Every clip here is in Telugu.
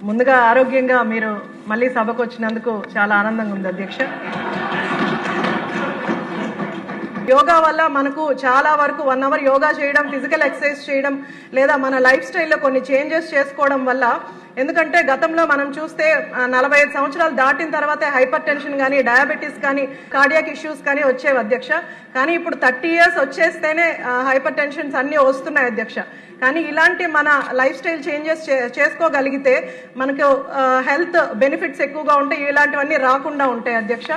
ముందుగా ఆరోగ్యంగా మీరు మళ్ళీ సభకు వచ్చినందుకు చాలా ఆనందంగా ఉంది అధ్యక్ష. యోగా వల్ల మనకు చాలా వరకు 1 అవర్ యోగా చేయడం, ఫిజికల్ ఎక్సర్సైజ్ చేయడం, లేదా మన లైఫ్ స్టైల్లో కొన్ని చేంజెస్ చేసుకోవడం వల్ల, ఎందుకంటే గతంలో మనం చూస్తే 45 సంవత్సరాలు దాటిన తర్వాతే హైపర్ టెన్షన్ కానీ, డయాబెటీస్ కానీ, కార్డియాక్ ఇష్యూస్ కానీ వచ్చేవి అధ్యక్ష. కానీ ఇప్పుడు 30 ఇయర్స్ వచ్చేస్తేనే హైపర్ టెన్షన్స్ అన్నీ వస్తున్నాయి అధ్యక్ష. కానీ ఇలాంటి మన లైఫ్ స్టైల్ చేంజెస్ చేసుకోగలిగితే మనకు హెల్త్ బెనిఫిట్స్ ఎక్కువగా ఉంటాయి, ఇలాంటివన్నీ రాకుండా ఉంటాయి అధ్యక్ష.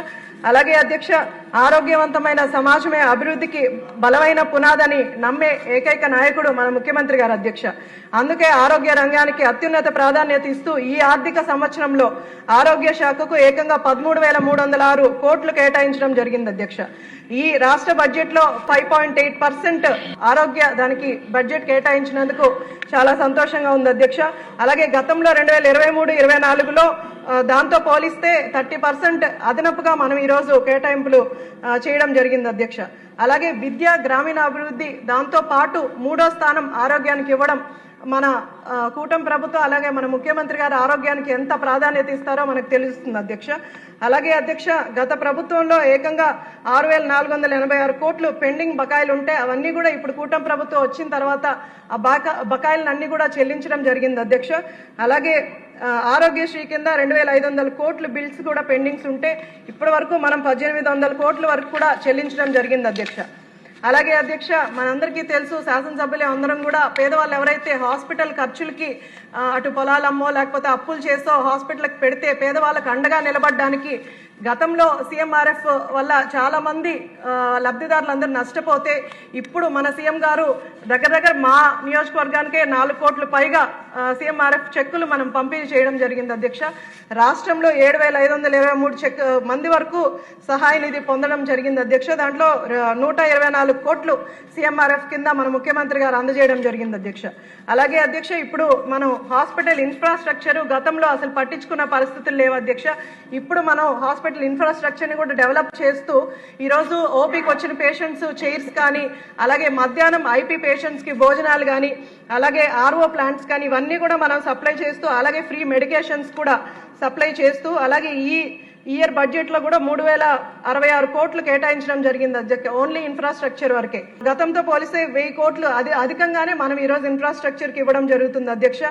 అలాగే అధ్యక్ష, ఆరోగ్యవంతమైన సమాజమే అభివృద్ధికి బలమైన పునాదని నమ్మే ఏకైక నాయకుడు మన ముఖ్యమంత్రి గారు అధ్యక్ష. అందుకే ఆరోగ్య రంగానికి అత్యున్నత ప్రాధాన్యత ఇస్తూ ఈ ఆర్థిక సంవత్సరంలో ఆరోగ్య శాఖకు ఏకంగా 13,306 కోట్లు కేటాయించడం జరిగింది అధ్యక్ష. ఈ రాష్ట్ర బడ్జెట్ లో 5.8% ఆరోగ్య దానికి బడ్జెట్ కేటాయించినందుకు చాలా సంతోషంగా ఉంది అధ్యక్ష. అలాగే గతంలో 2023-24లో దాంతో పోలిస్తే 30% అదనపుగా మనం ఈరోజు కేటాయింపులు చేయడం జరిగింది అధ్యక్ష. అలాగే విద్య, గ్రామీణ అభివృద్ధి, దాంతో పాటు 3వ స్థానం ఆరోగ్యానికి ఇవ్వడం మన కూటమి ప్రభుత్వం, అలాగే మన ముఖ్యమంత్రి గారు ఆరోగ్యానికి ఎంత ప్రాధాన్యత ఇస్తారో మనకు తెలుస్తుంది అధ్యక్ష. అలాగే అధ్యక్ష, గత ప్రభుత్వంలో ఏకంగా 6,486 కోట్లు పెండింగ్ బకాయిలు ఉంటే అవన్నీ కూడా ఇప్పుడు కూటమి ప్రభుత్వం వచ్చిన తర్వాత ఆ బకాయిలన్నీ కూడా చెల్లించడం జరిగింది అధ్యక్ష. అలాగే ఆరోగ్యశ్రీ కింద 2,500 కోట్లు బిల్స్ కూడా పెండింగ్స్ ఉంటే ఇప్పటి వరకు మనం 1,800 కోట్ల వరకు కూడా చెల్లించడం జరిగింది అధ్యక్ష. అలాగే అధ్యక్ష, మనందరికీ తెలుసు, శాసనసభ్యులు అందరం కూడా పేదవాళ్ళు ఎవరైతే హాస్పిటల్ ఖర్చులకి అటు పొలాలమ్మో లేకపోతే అప్పులు చేసో హాస్పిటల్కి పెడితే పేదవాళ్ళకి అండగా నిలబడడానికి గతంలో సీఎంఆర్ఎఫ్ వల్ల చాలా మంది లబ్ధిదారులందరూ నష్టపోతే ఇప్పుడు మన సీఎం గారు దగ్గర మా నియోజకవర్గానికే 4 కోట్ల పైగా సీఎంఆర్ఎఫ్ చెక్కులు మనం పంపిణీ చేయడం జరిగింది అధ్యక్ష. రాష్ట్రంలో 7,523 మంది వరకు సహాయ నిధి పొందడం జరిగింది అధ్యక్ష. దాంట్లో 124 కోట్లు సీఎంఆర్ఎఫ్ కింద మన ముఖ్యమంత్రి గారు అందజేయడం జరిగింది అధ్యక్ష. అలాగే అధ్యక్ష, ఇప్పుడు మనం హాస్పిటల్ ఇన్ఫ్రాస్ట్రక్చర్ గతంలో అసలు పట్టించుకున్న పరిస్థితులు లేవు అధ్యక్ష. ఇప్పుడు మనం హాస్పిటల్ ఇన్ఫ్రాస్ట్రక్చర్ని కూడా డెవలప్ చేస్తూ ఈరోజు ఓపీకి వచ్చిన పేషెంట్స్ చైర్స్ కానీ, అలాగే మధ్యాహ్నం ఐపీ పేషెంట్స్కి భోజనాలు కానీ, అలాగే ఆర్ఓ ప్లాంట్స్ కానీ ఇవన్నీ కూడా మనం సప్లై చేస్తూ, అలాగే ఫ్రీ మెడికేషన్స్ కూడా సప్లై చేస్తూ, అలాగే ఈ ఇయర్ బడ్జెట్ లో కూడా 3,066 కోట్లు కేటాయించడం జరిగింది అధ్యక్ష. ఓన్లీ ఇన్ఫ్రాస్ట్రక్చర్ వరకే. గతంతో పోలిస్తే 1000 కోట్లు అధికంగానే మనం ఈరోజు ఇన్ఫ్రాస్ట్రక్చర్ కి ఇవ్వడం జరుగుతుంది అధ్యక్ష.